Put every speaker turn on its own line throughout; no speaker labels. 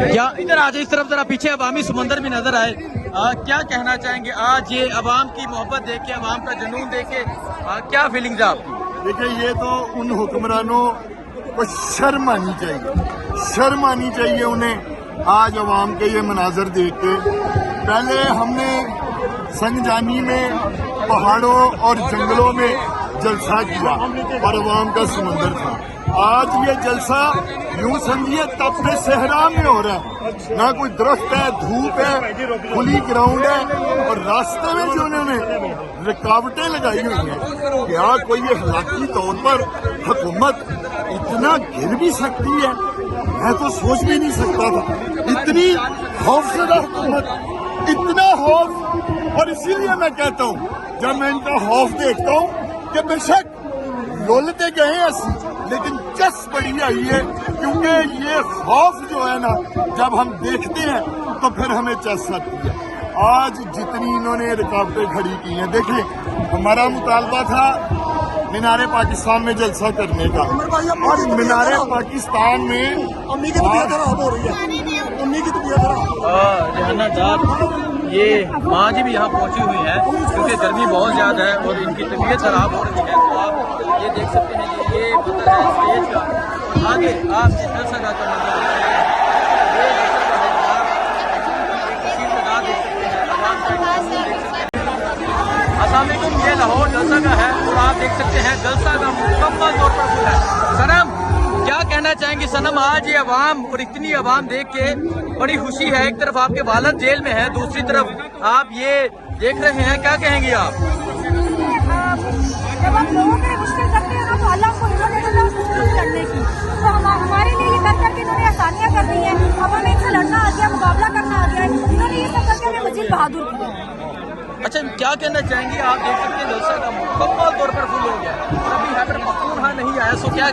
क्या इधर आ जाए, इस तरफ जरा पीछे अवामी समंदर भी नजर आए। क्या कहना चाहेंगे आज ये अवाम की मोहब्बत देख के, अवाम का जुनून देख के, क्या फीलिंग्स है आपकी?
देखिए, ये तो उन हुक्मरानों को शर्म आनी चाहिए, शर्म आनी चाहिए उन्हें आज अवाम के ये मनाजर देख के। पहले हमने संगजानी में पहाड़ों और जंगलों में जलसा किया और अवाम का समंदर था। आज ये जलसा यूं समझिए तपते सहरा में हो रहा है, ना कोई दरख्त है, धूप है, खुली ग्राउंड है और रास्ते में जो उन्होंने रुकावटें लगाई हुई हैं। क्या कोई अखलाकी तौर पर हुकूमत इतना गिर भी सकती है? मैं तो सोच भी नहीं सकता था। इतनी खौफजदा हुकूमत, इतना खौफ। और इसीलिए मैं कहता हूँ, जब मैं इनका खौफ देखता हूँ कि बेशक लोलते गए हैं लेकिन चस बड़ी आई है, क्योंकि ये खौफ जो है ना, जब हम देखते हैं तो फिर हमें चस आती है। आज जितनी इन्होंने रुकावटें खड़ी की हैं, देखिए हमारा मुतालबा था मीनारे पाकिस्तान में जलसा करने का, और मीनारे पाकिस्तान में
अम्मी की तबीयत खराब हो रही है, अम्मी की तबीयत
खराब। ये माँ जी भी यहाँ पहुँची हुई है क्योंकि गर्मी बहुत ज़्यादा है और इनकी तबीयत खराब हो रही है। तो आप ये देख सकते हैं कि ये मतलब है स्टेज का, आगे आप जलसा का मंजर देख सकते हैं, अस्सलाम वालेकुम। ये लाहौर जलसा का है और आप देख सकते हैं जलसा का मुकम्मल तौर पर फुल है। सनम, क्या कहना चाहेंगे सनम, आज ये अवाम और इतनी अवाम देख के बड़ी खुशी है? एक तरफ आपके वालिद जेल में है, दूसरी तरफ आप ये देख रहे हैं, क्या कहेंगे आप?
जब हम लोगों के लिए मुश्किल करते हैं ना, तो अल्लाह को हिम्मत देता है मुश्किल करने की। तो हमारे लिए ये करके इन्होंने आसानियाँ कर दी हैं। अब हमें इनसे लड़ना आ गया, मुकाबला करना आ गया है। इन्होंने ये सब करके हमें मजीद बहादुर किया।
अच्छा, क्या कहना चाहेंगे? आप देख सकते हैं जलसा का मुकम्मल तौर पर फुल हो गया और अभी हैबर पख्तूनख्वा नहीं आया, सो क्या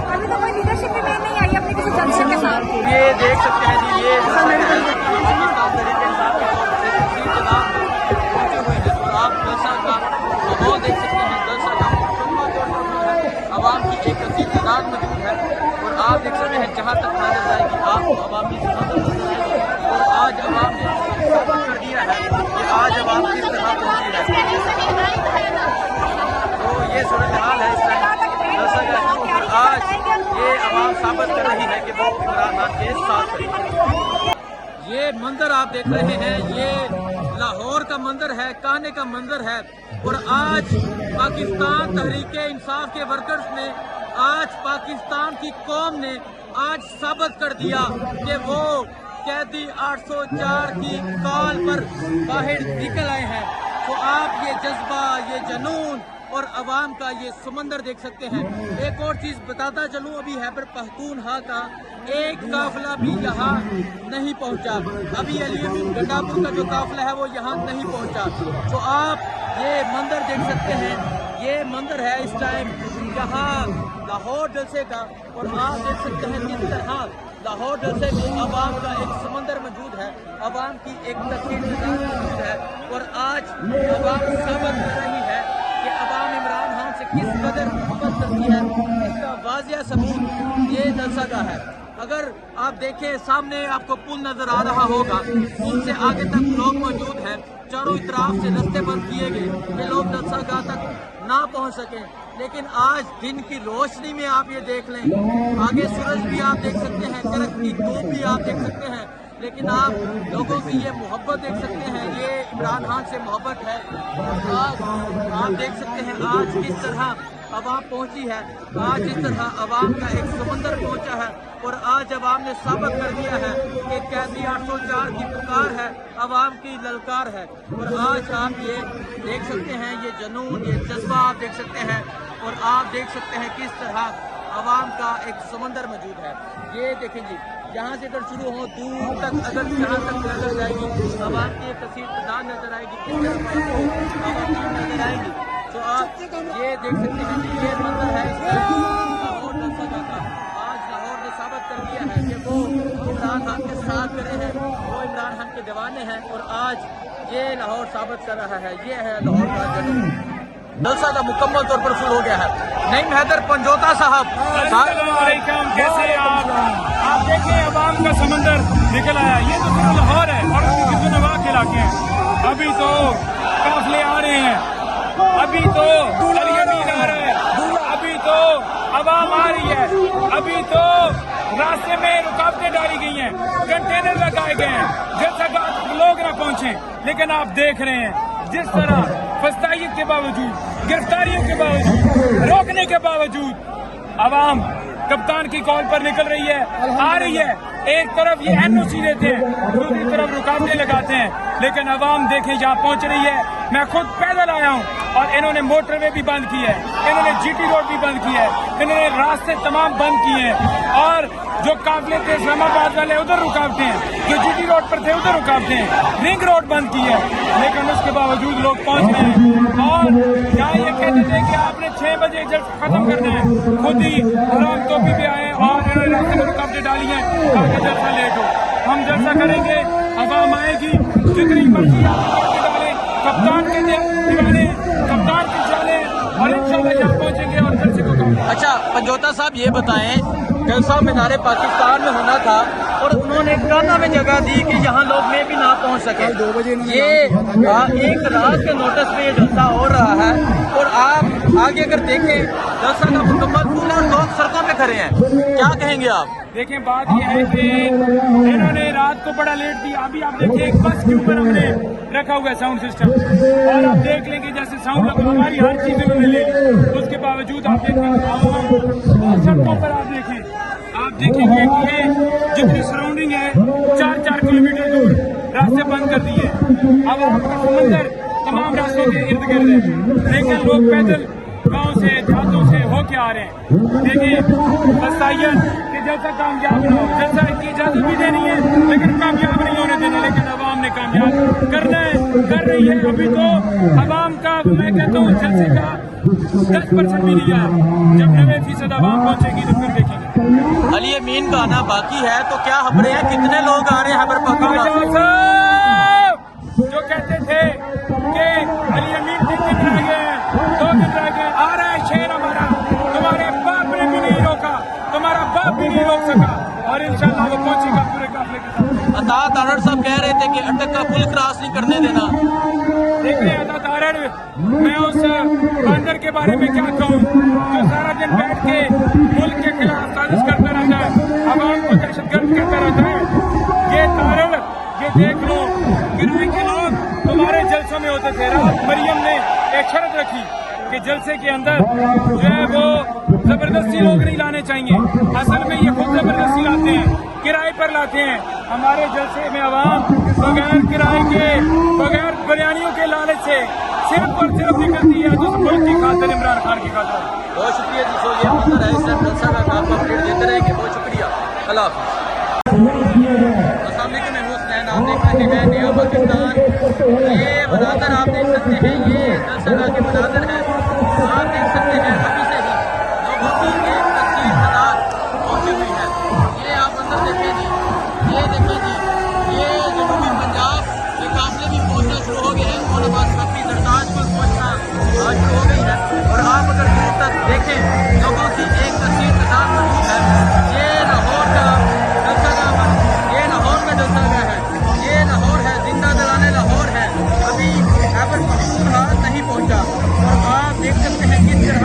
अभी तो कोई लीडरशिप भी नहीं आई अपने किसी जलसे के साथ।
ये देख सकते हैं जी, ये आप जलसा का माहौल देख सकते हैं। जलसा का अवाम की एक कसीर तादाद मौजूद है और आप देख सकते हैं जहाँ तक नजर जाएगी आपको अवामी समंदर नजर आएगी। और आज अवाम ने साबित कर दिया है कि आज अवाम किस तरह पहुंची है। तो ये सूरत हाल है इस टाइम जलसा का, और आज ये अवाम साबित कर रही है कि वो इमरान खान के साथ है। ये मंजर आप देख रहे हैं, ये लाहौर का मंजर है, काने का मंजर है। और आज पाकिस्तान तहरीके इंसाफ के वर्कर्स ने, आज पाकिस्तान की कौम ने आज साबित कर दिया कि वो कैदी 804 की कॉल पर बाहर निकल आए हैं। तो आप ये जज्बा, ये जुनून और अवाम का ये समंदर देख सकते हैं। एक और चीज़ बताता चलूँ, अभी हैबर पख्तूनख्वा का एक काफिला भी यहाँ नहीं पहुँचा। अभी अली गंडापुर का जो काफिला है वो यहाँ नहीं पहुँचा। तो आप ये मंदिर देख सकते हैं, ये मंदिर है इस टाइम यहाँ लाहौर जलसे का। और आप देख सकते हैं किस तरह लाहौर जलसे में अवाम का एक समंदर मौजूद है, अवाम की एक तस्वीर मौजूद है। और आज अवाम साबित कर रही है कि अवाम इमरान खान से किस कदर मोहब्बत करती है। इसका वाजिया सबूत ये जलसा का है। अगर आप देखें सामने आपको पुल नजर आ रहा होगा, पुल से आगे तक लोग मौजूद हैं, चारों तरफ से रास्ते बंद किए गए कि लोग जलसागाह तक ना पहुंच सकें। लेकिन आज दिन की रोशनी में आप ये देख लें, आगे सूरज भी आप देख सकते हैं, करक की धूप भी आप देख सकते हैं, लेकिन आप लोगों की ये मोहब्बत देख सकते हैं, ये इमरान खान से मोहब्बत है। आज आप देख सकते हैं आज किस तरह अवाम पहुंची है, आज इस तरह अवाम का एक समंदर पहुंचा है। और आज अवाम ने साबित कर दिया है कि कैदी 804 की पुकार है, अवाम की ललकार है। और आज आप ये देख सकते हैं, ये जुनून, ये जज्बा आप देख सकते हैं। और आप देख सकते हैं किस तरह अवाम का एक समंदर मौजूद है। ये देखें जी, जहाँ से अगर शुरू हो दूर तक, अगर जहाँ तक नजर जाएगी अवाम की एक कसीर तादाद नजर आएगी, किस तरह अवाम नजर आएगी। तो आप ये देख सकते हैं कि ये मंजर है लाहौर जलसा का। आज लाहौर ने साबित कर दिया है कि वो इमरान खान के साथ खड़े हैं, वो इमरान खान के दीवाने हैं। और आज ये लाहौर साबित कर रहा है, ये है लाहौर का जुनून। जलसा का मुकम्मल तौर पर फुल हो गया है। नईम हैदर पंजोता साहब
कैसे आप देखें अवाम का समंदर निकल आया। ये तो सिर्फ लाहौर है और उसके नवाब के इलाके हैं। अभी तो काफिले आ रहे हैं, अभी तो अलीमीन आ रहे हैं, अभी तो अवाम आ रही है, अभी तो रास्ते में रुकावटें डाली गई हैं, कंटेनर लगाए गए हैं जैसा कि लोग न पहुंचे। लेकिन आप देख रहे हैं जिस तरह फस्तायत के बावजूद, गिरफ्तारियों के बावजूद, रोकने के बावजूद अवाम कप्तान की कॉल पर निकल रही है, आ रही है। एक तरफ ये एनओसी देते हैं, दूसरी तरफ रुकावटें लगाते हैं, लेकिन अवाम देखें यहाँ पहुंच रही है। मैं खुद पैदल आया हूँ और इन्होंने मोटरवे भी बंद की है, इन्होंने जीटी रोड भी बंद की है, इन्होंने रास्ते तमाम बंद किए हैं। और जो काफिले थे इस्लामाबाद वाले उधर रुकावटें हैं, जो जीटी रोड पर थे उधर रुकावटें हैं, रिंग रोड बंद की है। लेकिन उसके बावजूद लोग पहुंच रहे हैं। और यहाँ ये कहते थे कि आपने 6 बजे जल्द खत्म करना है, खुद ही हराम टोपी पे आए और इन्होंने रास्ते में रुकावटें डाली हैं ताकि जलसा लेट हो। हम जलसा करेंगे, अवाम आएगी, जितनी मर्जी आप डालें, कप्तान के दीवाने कप्तान के चाले और इंशाल्लाह यहाँ पहुंचेंगे और जलसे को करेंगे।
अच्छा पंजोता साहब ये बताएं, जलसा मीनारे पाकिस्तान में होना था और उन्होंने काना में जगह दी कि यहाँ लोग में भी ना पहुँच सके। ये एक रात के नोटिस पे ये जलसा हो रहा है और आप आगे अगर देखें जलसा का मुकम्मल पूरा लोग सड़कों पे खड़े हैं, क्या कहेंगे आप?
देखें बात यह है कि इन्होंने रात को बड़ा लेट दिया। अभी आप देखिए एक बस के ऊपर हमने रखा हुआ है साउंड सिस्टम और आप देख लेंगे जैसे साउंड लगा, हमारी हर चीज उन्होंने ले ली। उसके बावजूद आप देखेंगे सड़कों पर आप देखेंगे कि ये जितनी सराउंडिंग है 4-4 किलोमीटर दूर रास्ते बंद कर दिए। अब आपका समंदर तमाम रास्तों के इर्द गिर्द है, लेकिन लोग पैदल गांव से देहातों से होके आ रहे हैं। देखिए फस्तायत कि जैसा कामयाब ना हो, जैसा की इजाजत भी देनी है लेकिन कामयाब नहीं होने देना, लेकिन अवाम ने कामयाब करना है, कर रही है। अभी तो अवाम का मैं कहता हूँ जलसे का 10% भी नहीं आया। जब 90% अवाम पहुंचेगी तो फिर देखेंगे।
अली अमीन का आना बाकी है, तो क्या खबरें हैं, कितने लोग आ रहे हैं?
जो कहते थे कि अली अमीन 3 दिन रह गए हैं, 2 दिन रह गए, आ रहा है शेर हमारा, तुम्हारे बाप ने भी नहीं रोका, तुम्हारा बाप भी नहीं रोक सका और इंशाल्लाह वो पहुंचेगा पूरे काफिले के साथ।
अता तारड़ साहब कह रहे थे कि अटक का पुल क्रॉस नहीं करने देना।
देखिए अता तारड़, मैं उस बंदर के बारे में क्या कहूँ जो सारा दिन बैठ के मुल्क के खिलाफ साजिश करता रहता है, अवाम को दहशतगर्द करता रहता है। ये तारड़, ये देख लो गिराई के लोग तुम्हारे जलसों में होते थे। रात मरियम ने एक शर्त रखी कि जलसे के अंदर जो है वो जबरदस्ती लोग नहीं लाने चाहिए। असल में ये खुद जबरदस्ती लाते हैं, किराए पर लाते हैं। हमारे जलसे में अवाम बगैर किराए के, बगैर बिरयानियों के लालच से सिर्फ और सिर्फ निकलती है जो मुल्क की खातिर, इमरान खान की खातिर।
बहुत शुक्रिया जी। सो ये मंजर है, इस जलसा का आप अपडेट देते रहेंगे। बहुत शुक्रिया, अल्लाह हाफ़िज़। अस्सलाम वालेकुम, मैं हुसैन, आप देख रहे हैं नया पाकिस्तान। ये मनाज़र आप देख सकते हैं, ये जलसा के मनाज़र है। आप देख सकते हैं अभी से ही लोगों की एक तस्वीर तादाद पहुंची हुई है। ये आप अंदर देखें जी, ये देखें जी, ये जनूबी पंजाब के काफिले भी पहुंचना शुरू हो गए हैं और बस काफी दरदाज पर पहुंचना शुरू हो गई है। और आप अगर दूर तक देखें लोगों की एक तस्वीर तादाद मौजूद है। ये लाहौर का जलसा है, ये लाहौर है, जिंदा दलाने लाहौर है। अभी खैबर पख्तूनख्वा नहीं पहुंचा और आप देख सकते हैं किस तरह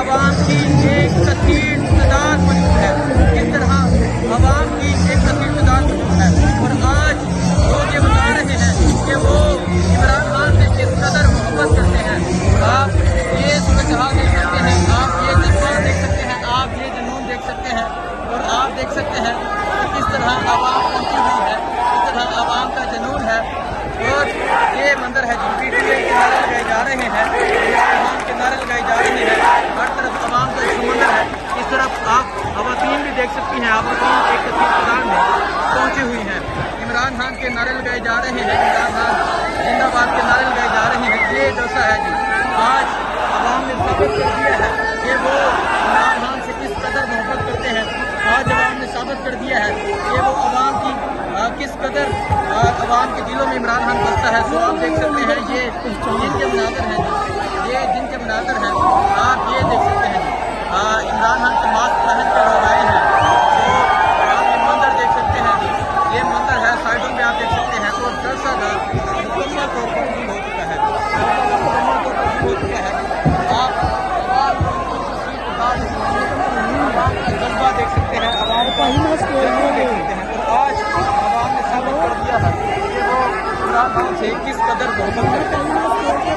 अवाम की एक कसीर तादाद मौजूद है, किस तरह अवाम की एक कसीर तादाद मौजूद है। और आज लोग ये बता रहे हैं कि वो इमरान खान से किस कदर मोहब्बत करते हैं। आप ये सूरत-ए-हाल देख सकते हैं, आप ये जज्बा देख सकते हैं, आप ये जुनून देख सकते हैं और आप देख सकते हैं कि किस तरह आवाम पहुंची हुई है, किस तरह आवाम का जुनून है। और ये मंदिर है जी, PTI के नारे लगाए जा रहे हैं, इस्लाम के नारे लगाए जा रहे हैं, हर तरफ आवाम का समंदर है। इस तरफ आप ख़वातीन भी देख सकती हैं, ख़वातीन एक कसीर तादाद में पहुंची हुई हैं। इमरान खान के नारे लगाए जा रहे हैं, इमरान खान जिंदाबाद के नारे लगाए जा रहे हैं। ये जलसा है जी, आज आवाम ने साबित कर दिया है कि वो इमरान खान से किस कदर मोहब्बत करते हैं। आज आवाम ने साबित कर दिया है कि वो आवाम की किस कदर आवाम के दिलों में इमरान खान बसता है। सो आप देख सकते हैं ये जिनके मनाज़र हैं, ये जिनके से किस कदर मोहब्बत